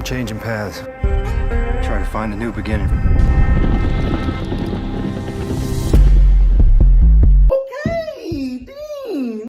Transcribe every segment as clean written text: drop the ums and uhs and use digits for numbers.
I'm changing paths. Try to find a new beginning. Okay, Dean.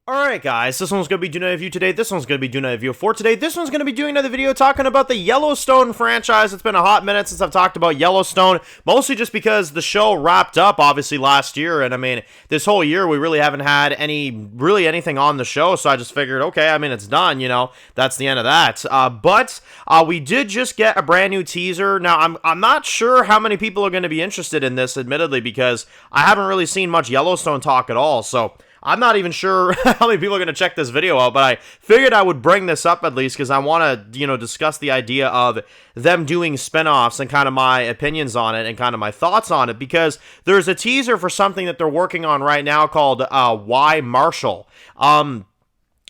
Alright guys, this one's going to be doing a review today, this one's going to be doing a review for today, this one's going to be doing another video talking about the Yellowstone franchise. It's been a hot minute since I've talked about Yellowstone, mostly just because the show wrapped up, obviously, last year, and I mean, this whole year we really haven't had anything on the show, so I just figured, okay, I mean, it's done, you know, that's the end of that. But we did just get a brand new teaser. Now, I'm not sure how many people are going to be interested in this, admittedly, because I haven't really seen much Yellowstone talk at all, so I'm not even sure how many people are going to check this video out, but I figured I would bring this up at least because I want to, you know, discuss the idea of them doing spinoffs and kind of my opinions on it and kind of my thoughts on it, because there's a teaser for something that they're working on right now called Why Marshall.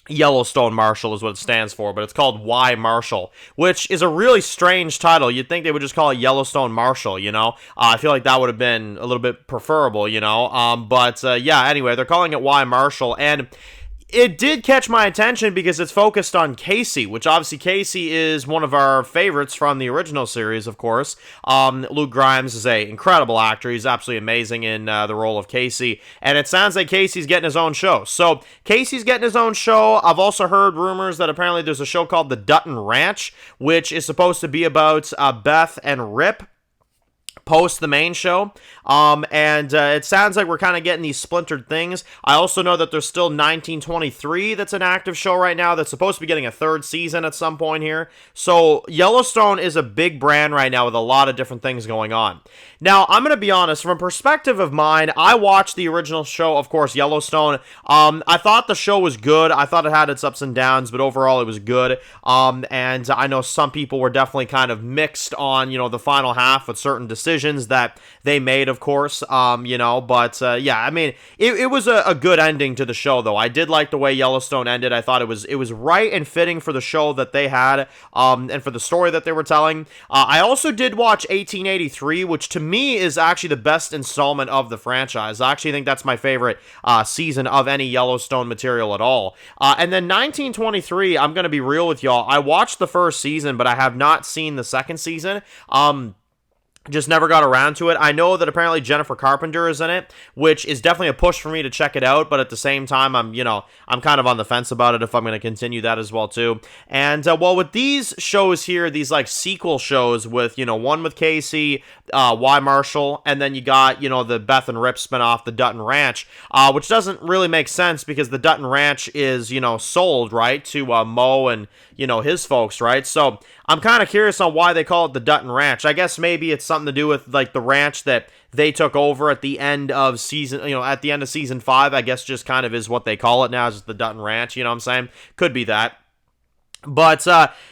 Yellowstone Marshal is what it stands for, but it's called Why Marshall, which is a really strange title. You'd think they would just call it Yellowstone Marshal, you know? I feel like that would have been a little bit preferable, you know? Yeah, anyway, they're calling it Why Marshall, and it did catch my attention because it's focused on Casey, which obviously Casey is one of our favorites from the original series, of course. Luke Grimes is an incredible actor. He's absolutely amazing in the role of Casey, and it sounds like Casey's getting his own show. So, Casey's getting his own show. I've also heard rumors that apparently there's a show called The Dutton Ranch, which is supposed to be about Beth and Rip post the main show, it sounds like we're kind of getting these splintered things. I also know that there's still 1923 that's an active show right now that's supposed to be getting a third season at some point here. So Yellowstone is a big brand right now with a lot of different things going on. Now, I'm going to be honest, from a perspective of mine, I watched the original show, of course, Yellowstone. I thought the show was good. I thought it had its ups and downs, but overall it was good. And I know some people were definitely kind of mixed on, you know, the final half with certain decisions that they made, of course, yeah, I mean, it was a good ending to the show, though. I did like the way Yellowstone ended. I thought it was right and fitting for the show that they had, and for the story that they were telling. I also did watch 1883, which to me is actually the best installment of the franchise. I actually think that's my favorite season of any Yellowstone material at all. And then 1923, I'm going to be real with y'all. I watched the first season, but I have not seen the second season. Just never got around to it. I know that apparently Jennifer Carpenter is in it, which is definitely a push for me to check it out, but at the same time, I'm kind of on the fence about it if I'm going to continue that as well, too. And, well, with these shows here, these, like, sequel shows with, you know, one with Casey, Why Marshall, and then you got, you know, the Beth and Rip spinoff, the Dutton Ranch, which doesn't really make sense because the Dutton Ranch is, you know, sold, right, to Mo and, you know, his folks, right? So I'm kind of curious on why they call it the Dutton Ranch. I guess maybe it's something to do with, like, the ranch that they took over at the end of season, you know, at the end of season 5, I guess just kind of is what they call it now, is the Dutton Ranch, you know what I'm saying? Could be that. But,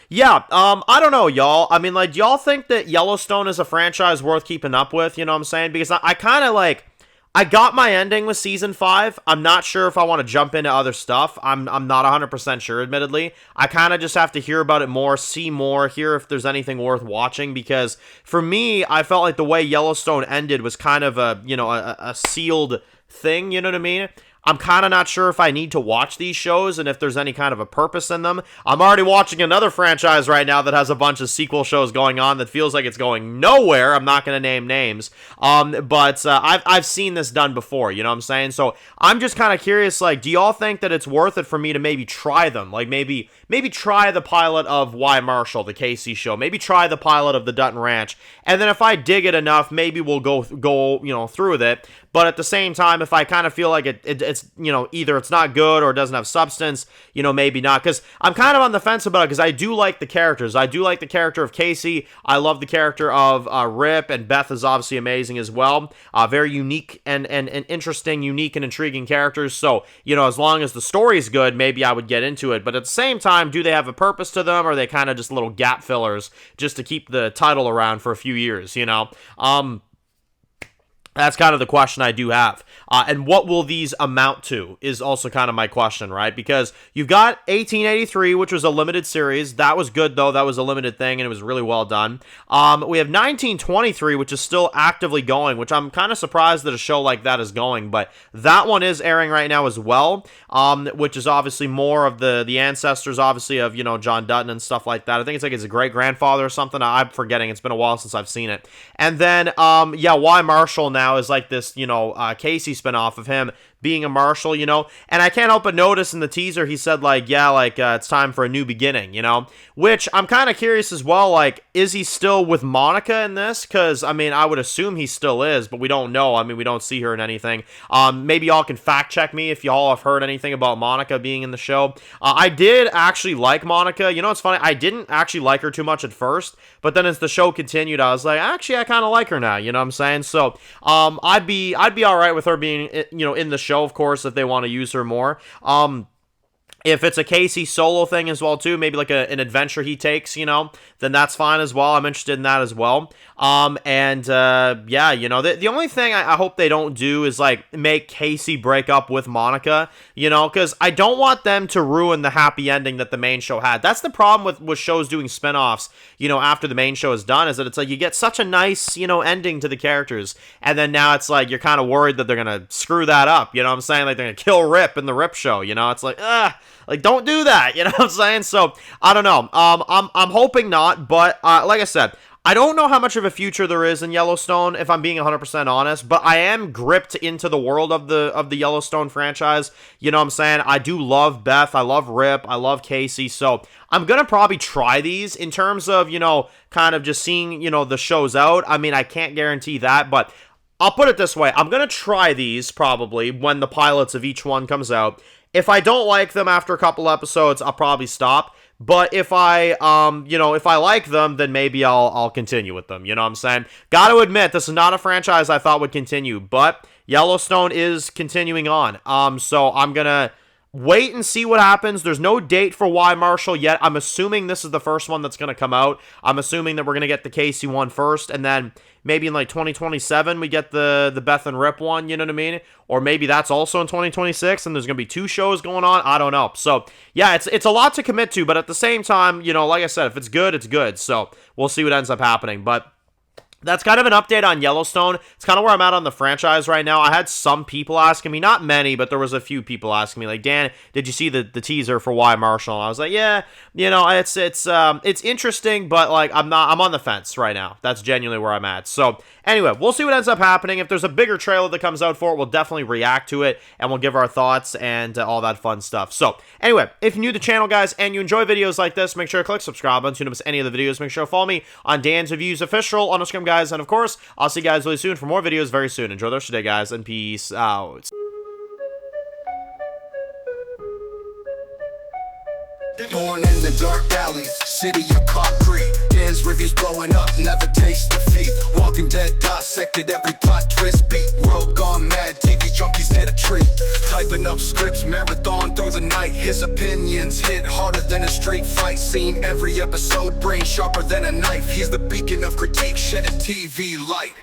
yeah, I don't know, y'all. I mean, like, do y'all think that Yellowstone is a franchise worth keeping up with, you know what I'm saying? Because I kind of, like, I got my ending with season 5. I'm not sure if I want to jump into other stuff. I'm not 100% sure, admittedly. I kind of just have to hear about it more, see more, hear if there's anything worth watching, because for me, I felt like the way Yellowstone ended was kind of a sealed thing, you know what I mean? I'm kind of not sure if I need to watch these shows and if there's any kind of a purpose in them. I'm already watching another franchise right now that has a bunch of sequel shows going on that feels like it's going nowhere. I'm not going to name names. But I've seen this done before, you know what I'm saying? So I'm just kind of curious, like, do y'all think that it's worth it for me to maybe try them? Like, maybe try the pilot of Why Marshall, the KC show. Maybe try the pilot of the Dutton Ranch. And then if I dig it enough, maybe we'll go you know, through with it. But at the same time, if I kind of feel like it's, you know, either it's not good or it doesn't have substance, you know, maybe not. Because I'm kind of on the fence about it because I do like the characters. I do like the character of Casey. I love the character of Rip, and Beth is obviously amazing as well. Very unique and interesting, unique and intriguing characters. So, you know, as long as the story's good, maybe I would get into it. But at the same time, do they have a purpose to them, or are they kind of just little gap fillers just to keep the title around for a few years, you know? That's kind of the question I do have. And what will these amount to is also kind of my question, right? Because you've got 1883, which was a limited series. That was good, though. That was a limited thing, and it was really well done. We have 1923, which is still actively going, which I'm kind of surprised that a show like that is going. But that one is airing right now as well, which is obviously more of the ancestors, obviously, of, you know, John Dutton and stuff like that. I think it's like his great-grandfather or something. I'm forgetting. It's been a while since I've seen it. And then, yeah, Y. Marshall now is like this, you know, Casey spinoff of him being a marshal, you know, and I can't help but notice in the teaser he said, like, yeah, like, it's time for a new beginning, you know, which I'm kind of curious as well, like, is he still with Monica in this? Because, I mean, I would assume he still is, but we don't know. I mean, we don't see her in anything. Maybe y'all can fact check me if y'all have heard anything about Monica being in the show. I did actually like Monica. You know, it's funny, I didn't actually like her too much at first, but then as the show continued, I was like, actually, I kind of like her now, you know what I'm saying? So, I'd be all right with her being, you know, in the show, of course, if they want to use her more. If it's a Casey solo thing as well, too, maybe like an adventure he takes, you know, then that's fine as well. I'm interested in that as well. Yeah, you know, the only thing I hope they don't do is, like, make Casey break up with Monica, you know, because I don't want them to ruin the happy ending that the main show had. That's the problem with shows doing spinoffs, you know, after the main show is done, is that it's like you get such a nice, you know, ending to the characters, and then now it's like you're kind of worried that they're going to screw that up, you know what I'm saying? Like, they're going to kill Rip in the Rip show, you know? It's like, like, don't do that, you know what I'm saying? So, I don't know. I'm hoping not, but like I said, I don't know how much of a future there is in Yellowstone, if I'm being 100% honest, but I am gripped into the world of the Yellowstone franchise. You know what I'm saying? I do love Beth, I love Rip, I love Casey, so I'm gonna probably try these in terms of, you know, kind of just seeing, you know, the shows out. I mean, I can't guarantee that, but I'll put it this way. I'm gonna try these probably when the pilots of each one comes out. If I don't like them after a couple episodes, I'll probably stop. But if I, you know, if I like them, then maybe I'll continue with them. You know what I'm saying? Got to admit, this is not a franchise I thought would continue, but Yellowstone is continuing on. So I'm gonna wait and see what happens. There's no date for Y. Marshall yet. I'm assuming this is the first one that's gonna come out. I'm assuming that we're gonna get the Casey one first, and then maybe in like 2027 we get the Beth and Rip one, you know what I mean? Or maybe that's also in 2026 and there's going to be 2 shows going on. I don't know. So, yeah, it's a lot to commit to, but at the same time, you know, like I said, if it's good, it's good. So, we'll see what ends up happening. But that's kind of an update on Yellowstone. It's kind of where I'm at on the franchise right now. I had some people asking me, not many, but there was a few people asking me, like, Dan, did you see the teaser for Y. Marshall? And I was like, yeah, you know, it's interesting, but, like, I'm on the fence right now. That's genuinely where I'm at. So, anyway, we'll see what ends up happening. If there's a bigger trailer that comes out for it, we'll definitely react to it, and we'll give our thoughts and all that fun stuff. So, anyway, if you're new to the channel, guys, and you enjoy videos like this, make sure to click subscribe button so you don't miss any of the videos. Make sure to follow me on Dan's Reviews Official on Instagram, guys, and of course, I'll see you guys really soon for more videos very soon. Enjoy the rest of your day, guys, and peace out. Born in the dark alleys, city of concrete. Dan's reviews blowing up, never taste defeat. Walking Dead dissected every plot twist beat. World gone mad, TV junkies hit a treat. Typing up scripts, marathon through the night. His opinions hit harder than a straight fight scene. Every episode, brain sharper than a knife. He's the beacon of critique, shedding TV light.